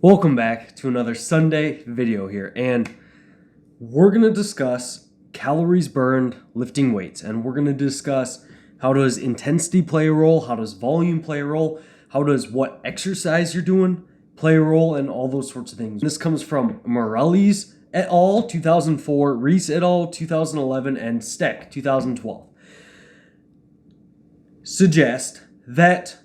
Welcome back to another Sunday video here, and we're going to discuss calories burned lifting weights, and we're going to discuss how does intensity play a role, how does volume play a role, how does what exercise you're doing play a role, and all those sorts of things. This comes from Morales et al. 2004, Reese et al. 2011, and Steck 2012. Suggest that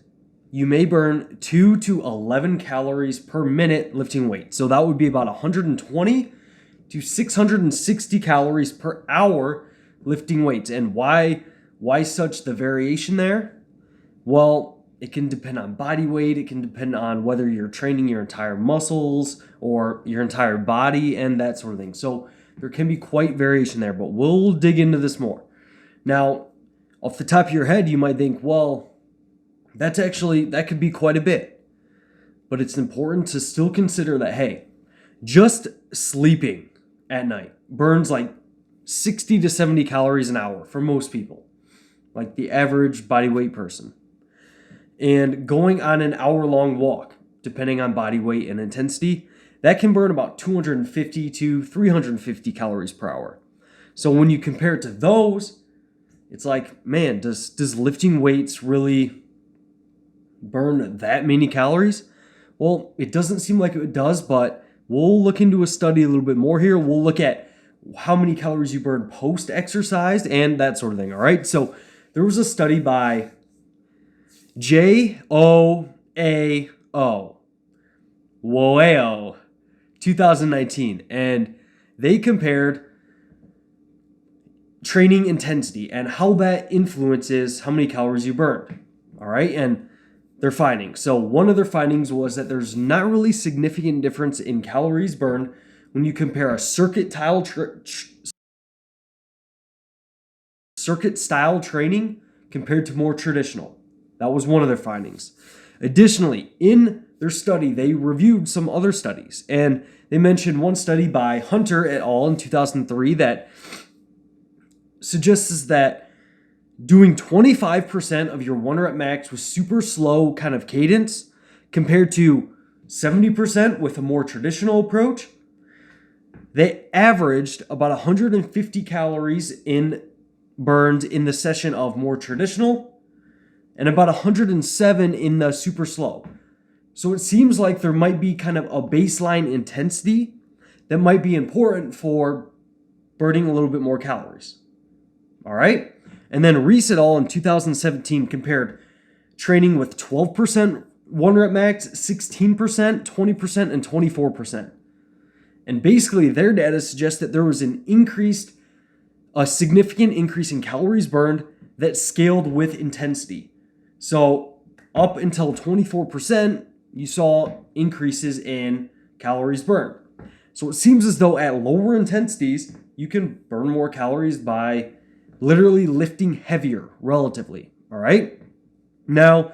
you may burn 2 to 11 calories per minute lifting weight. So that would be about 120 to 660 calories per hour lifting weights. And why such the variation there? Well, it can depend on body weight. It can depend on whether you're training your entire muscles or your entire body and that sort of thing. So there can be quite variation there, but we'll dig into this more. Now, off the top of your head, you might think, well, that could be quite a bit. But it's important to still consider that, hey, just sleeping at night burns like 60 to 70 calories an hour for most people, like the average body weight person. And going on an hour-long walk, depending on body weight and intensity, that can burn about 250 to 350 calories per hour. So when you compare it to those, it's like, man, does lifting weights really burn that many calories? Well, it doesn't seem like it does, but we'll look into a study a little bit more here. We'll look at how many calories you burn post-exercise and that sort of thing, all right? So there was a study by JOAO, WOAO, 2019, and they compared training intensity and how that influences how many calories you burn, all right? And their findings. So one of their findings was that there's not really significant difference in calories burned when you compare a circuit style training compared to more traditional. That was one of their findings. Additionally, in their study, they reviewed some other studies, and they mentioned one study by Hunter et al. In 2003 that suggests that doing 25% of your 1 rep max with super slow kind of cadence compared to 70% with a more traditional approach, they averaged about 150 calories burned in the session of more traditional and about 107 in the super slow. So it seems like there might be kind of a baseline intensity that might be important for burning a little bit more calories. All right? And then Reese et al. In 2017 compared training with 12% 1 rep max, 16%, 20%, and 24%. And basically their data suggests that there was a significant increase in calories burned that scaled with intensity. So up until 24%, you saw increases in calories burned. So it seems as though at lower intensities, you can burn more calories by literally lifting heavier relatively, all right? Now,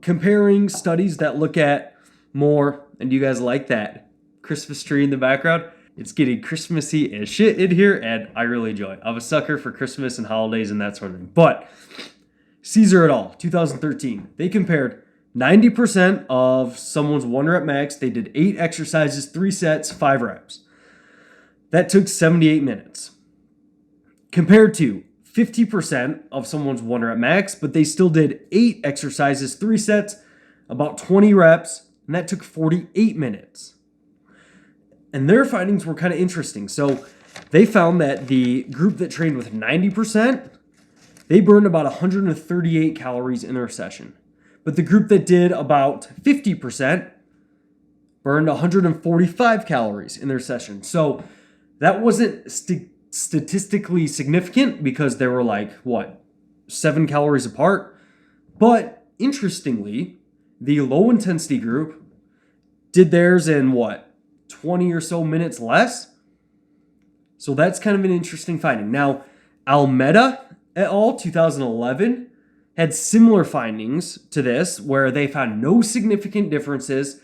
comparing studies that look at more, and you guys like that Christmas tree in the background? It's getting Christmassy as shit in here, and I really enjoy it. I'm a sucker for Christmas and holidays and that sort of thing. But Caesar et al., 2013, they compared 90% of someone's 1 rep max. They did 8 exercises, 3 sets, 5 reps. That took 78 minutes. Compared to 50% of someone's 1 rep max, but they still did 8 exercises, 3 sets, about 20 reps, and that took 48 minutes. And their findings were kind of interesting. So they found that the group that trained with 90%, they burned about 138 calories in their session. But the group that did about 50% burned 145 calories in their session. So that wasn't statistically significant because they were like, 7 calories apart? But interestingly, the low intensity group did theirs in 20 or so minutes less? So that's kind of an interesting finding. Now, Almeida et al. 2011 had similar findings to this, where they found no significant differences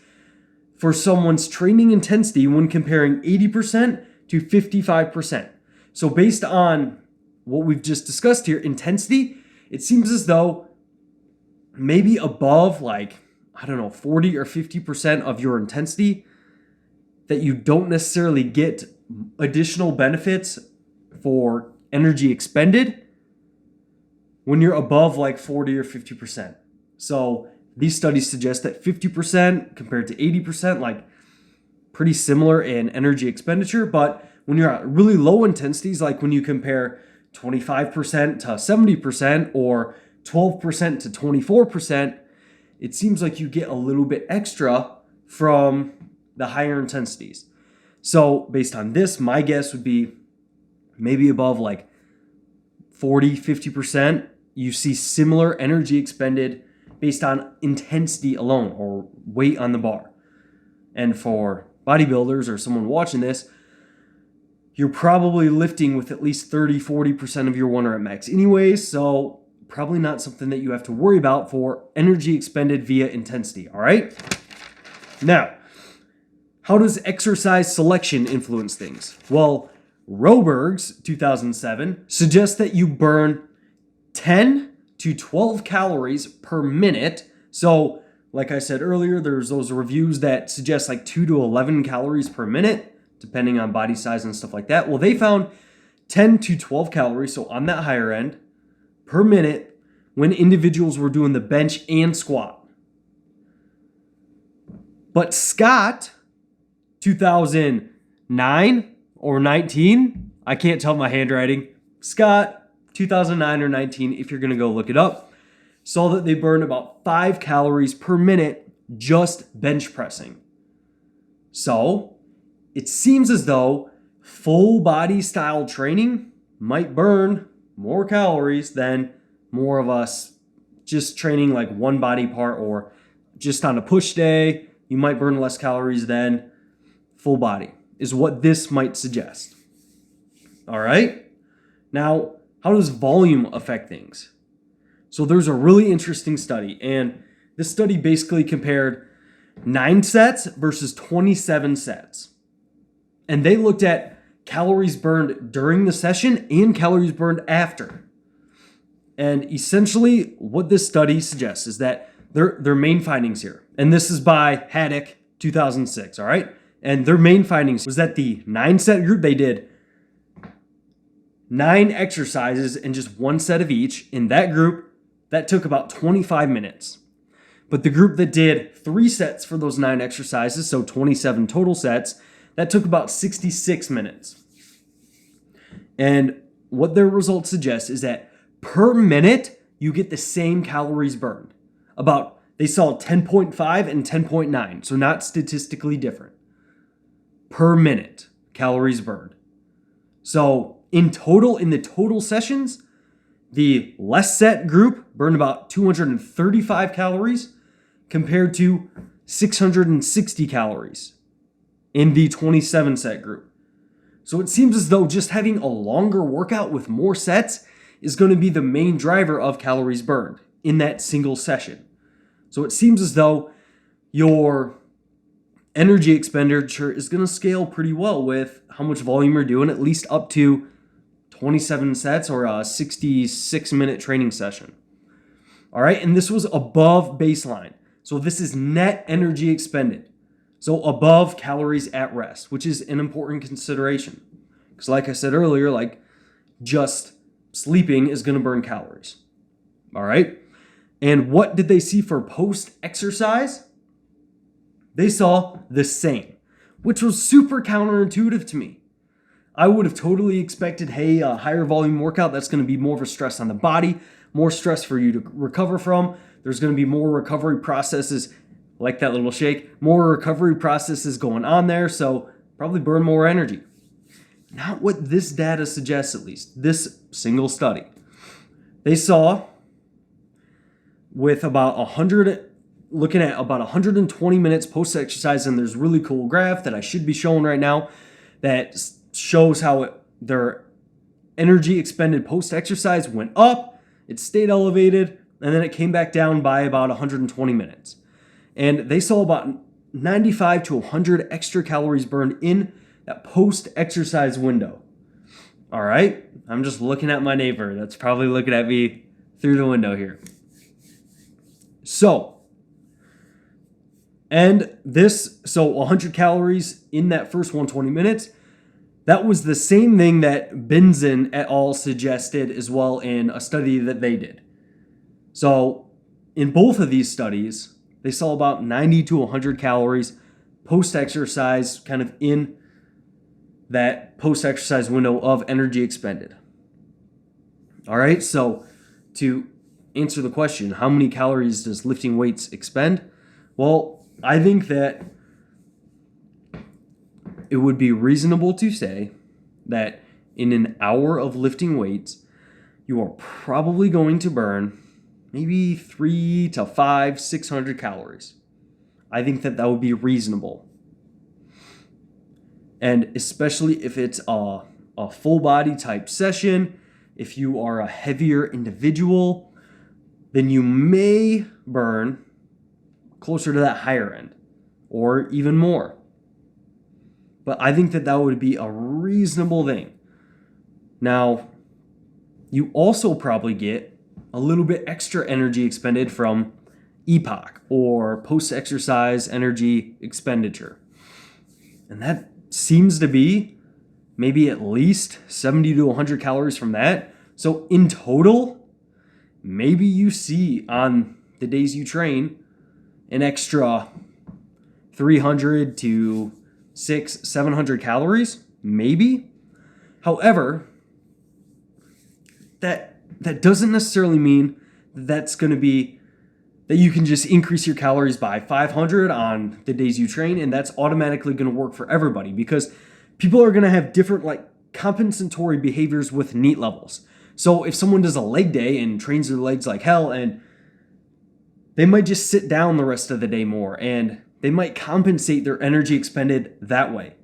for someone's training intensity when comparing 80% to 55%. So based on what we've just discussed here, intensity, it seems as though maybe above I don't know, 40 or 50% of your intensity, that you don't necessarily get additional benefits for energy expended when you're above like 40 or 50%. So these studies suggest that 50% compared to 80%, like pretty similar in energy expenditure. But when you're at really low intensities, like when you compare 25% to 70% or 12% to 24%, it seems like you get a little bit extra from the higher intensities. So based on this, my guess would be maybe above like 40, 50%, you see similar energy expended based on intensity alone or weight on the bar. And for bodybuilders or someone watching this, you're probably lifting with at least 30, 40% of your 1 rep max anyways, so probably not something that you have to worry about for energy expended via intensity, all right? Now, how does exercise selection influence things? Well, Roberg's 2007 suggests that you burn 10 to 12 calories per minute. So, like I said earlier, there's those reviews that suggest like 2 to 11 calories per minute, depending on body size and stuff like that. Well, they found 10 to 12 calories, so on that higher end, per minute when individuals were doing the bench and squat. But Scott, 2009 or 19, I can't tell my handwriting. Scott, 2009 or 19, if you're going to go look it up, saw that they burned about 5 calories per minute just bench pressing. So it seems as though full body style training might burn more calories than more of us just training like one body part, or just on a push day, you might burn less calories than full body, is what this might suggest. All right. Now, how does volume affect things? So there's a really interesting study, and this study basically compared 9 sets versus 27 sets. And they looked at calories burned during the session and calories burned after. And essentially what this study suggests is that their main findings here, and this is by Haddock, 2006, all right? And their main findings was that the 9-set group, they did 9 exercises and just 1 set of each. In that group, that took about 25 minutes. But the group that did 3 sets for those 9 exercises, so 27 total sets, that took about 66 minutes. And what their results suggest is that per minute, you get the same calories burned. They saw 10.5 and 10.9, so not statistically different. Per minute, calories burned. So in total, in the total sessions, the less set group burned about 235 calories compared to 660 calories in the 27 set group. So it seems as though just having a longer workout with more sets is going to be the main driver of calories burned in that single session. So it seems as though your energy expenditure is going to scale pretty well with how much volume you're doing, at least up to 27 sets or a 66-minute training session. All right, and this was above baseline. So this is net energy expended. So above calories at rest, which is an important consideration. Because like I said earlier, like just sleeping is going to burn calories. All right. And what did they see for post-exercise? They saw the same, which was super counterintuitive to me. I would have totally expected, hey, a higher volume workout, that's going to be more of a stress on the body, more stress for you to recover from. There's going to be more recovery processes, like that little shake, more recovery processes going on there, so probably burn more energy. Not what this data suggests, at least, this single study. They saw with about 100, looking at about 120 minutes post-exercise, and there's a really cool graph that I should be showing right now that shows how their energy expended post-exercise went up, it stayed elevated, and then it came back down by about 120 minutes. And they saw about 95 to 100 extra calories burned in that post-exercise window. All right, I'm just looking at my neighbor that's probably looking at me through the window here. So, And so 100 calories in that first 120 minutes, that was the same thing that Benson et al. Suggested as well in a study that they did. So in both of these studies, they saw about 90 to 100 calories post-exercise, kind of in that post-exercise window of energy expended. All right, so to answer the question, how many calories does lifting weights expend? Well, I think that it would be reasonable to say that in an hour of lifting weights, you are probably going to burn maybe 300 to 500, 600 calories. I think that would be reasonable. And especially if it's a full body type session, if you are a heavier individual, then you may burn closer to that higher end or even more. But I think that would be a reasonable thing. Now, you also probably get a little bit extra energy expended from EPOC or post-exercise energy expenditure. And that seems to be maybe at least 70 to 100 calories from that. So in total, maybe you see on the days you train an extra 300 to 700 calories, maybe. However, that doesn't necessarily mean that's going to be that you can just increase your calories by 500 on the days you train, and that's automatically going to work for everybody, because people are going to have different compensatory behaviors with NEAT levels. So if someone does a leg day and trains their legs like hell, and they might just sit down the rest of the day more, and they might compensate their energy expended that way.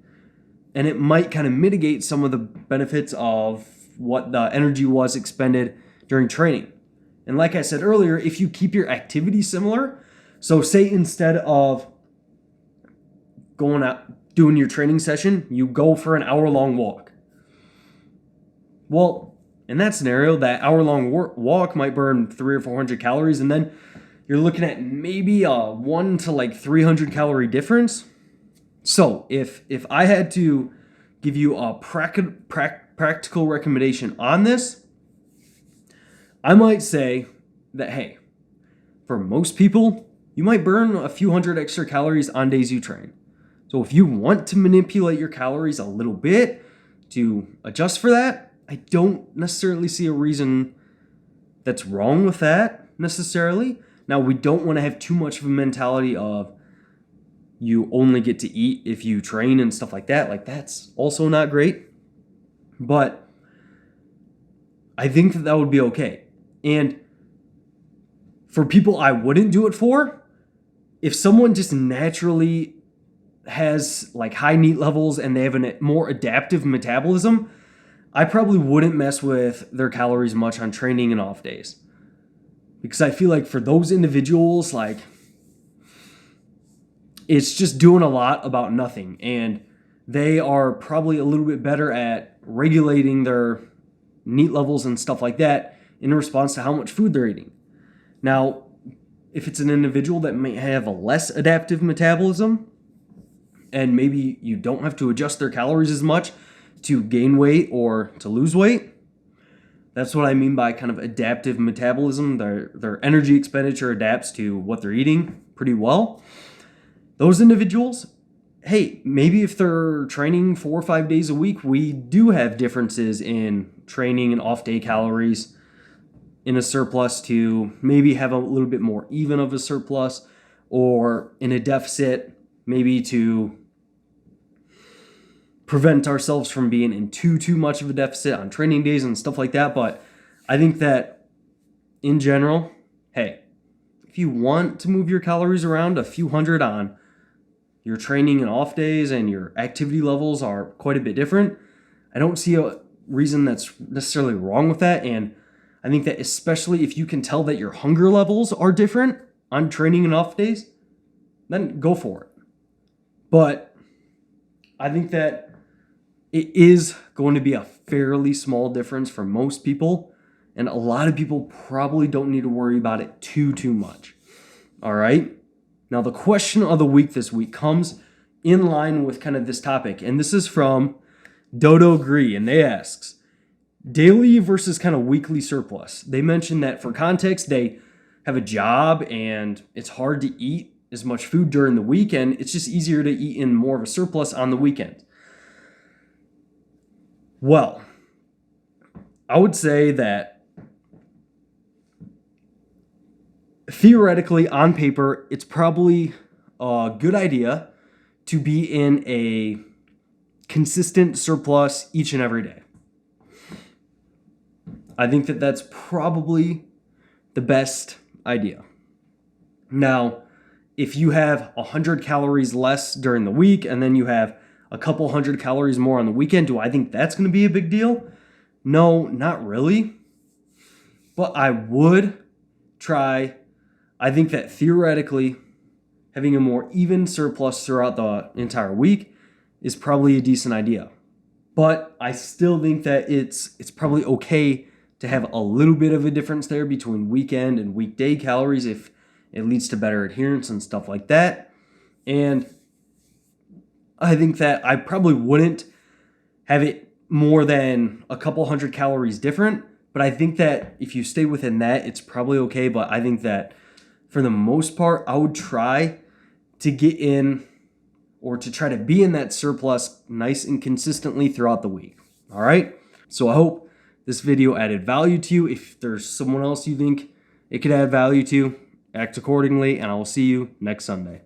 And it might kind of mitigate some of the benefits of what the energy was expended during training. And like I said earlier, if you keep your activity similar, so say instead of going out doing your training session, you go for an hour-long walk. Well, in that scenario, that hour-long walk might burn 300 or 400 calories, and then you're looking at maybe a 1 to 300 calorie difference. So if I had to give you a practical recommendation on this, I might say that, hey, for most people, you might burn a few hundred extra calories on days you train. So if you want to manipulate your calories a little bit to adjust for that, I don't necessarily see a reason that's wrong with that necessarily. Now, we don't want to have too much of a mentality of you only get to eat if you train and stuff like that. That's also not great. But I think that would be okay. And for people I wouldn't do it for, if someone just naturally has high NEAT levels and they have a more adaptive metabolism, I probably wouldn't mess with their calories much on training and off days. Because I feel like for those individuals, it's just doing a lot about nothing. And they are probably a little bit better at regulating their NEAT levels and stuff like that in response to how much food they're eating. Now, if it's an individual that may have a less adaptive metabolism, and maybe you don't have to adjust their calories as much to gain weight or to lose weight, that's what I mean by kind of adaptive metabolism. Their energy expenditure adapts to what they're eating pretty well. Those individuals, hey, maybe if they're training 4 or 5 days a week, we do have differences in training and off-day calories in a surplus to maybe have a little bit more even of a surplus, or in a deficit, maybe to prevent ourselves from being in too much of a deficit on training days and stuff like that. But I think that in general, hey, if you want to move your calories around a few hundred on your training and off days and your activity levels are quite a bit different, I don't see a reason that's necessarily wrong with that. And I think that especially if you can tell that your hunger levels are different on training and off days, then go for it. But I think that it is going to be a fairly small difference for most people, and a lot of people probably don't need to worry about it too much. All right? Now, the question of the week this week comes in line with kind of this topic, and this is from Dodo Gree, and they asks, daily versus kind of weekly surplus. They mentioned that for context, they have a job and it's hard to eat as much food during the weekend. It's just easier to eat in more of a surplus on the weekend. Well, I would say that theoretically, on paper, it's probably a good idea to be in a consistent surplus each and every day. I think that that's probably the best idea. Now, if you have 100 calories less during the week and then you have a couple hundred calories more on the weekend, do I think that's going to be a big deal? No, not really. But I would try. I think that theoretically, having a more even surplus throughout the entire week is probably a decent idea. But I still think that it's probably okay to have a little bit of a difference there between weekend and weekday calories if it leads to better adherence and stuff like that. And I think that I probably wouldn't have it more than a couple hundred calories different, but I think that if you stay within that, it's probably okay. But I think that for the most part, I would try to get in or to try to be in that surplus nice and consistently throughout the week. All right? So I hope this video added value to you. If there's someone else you think it could add value to, act accordingly, and I will see you next Sunday.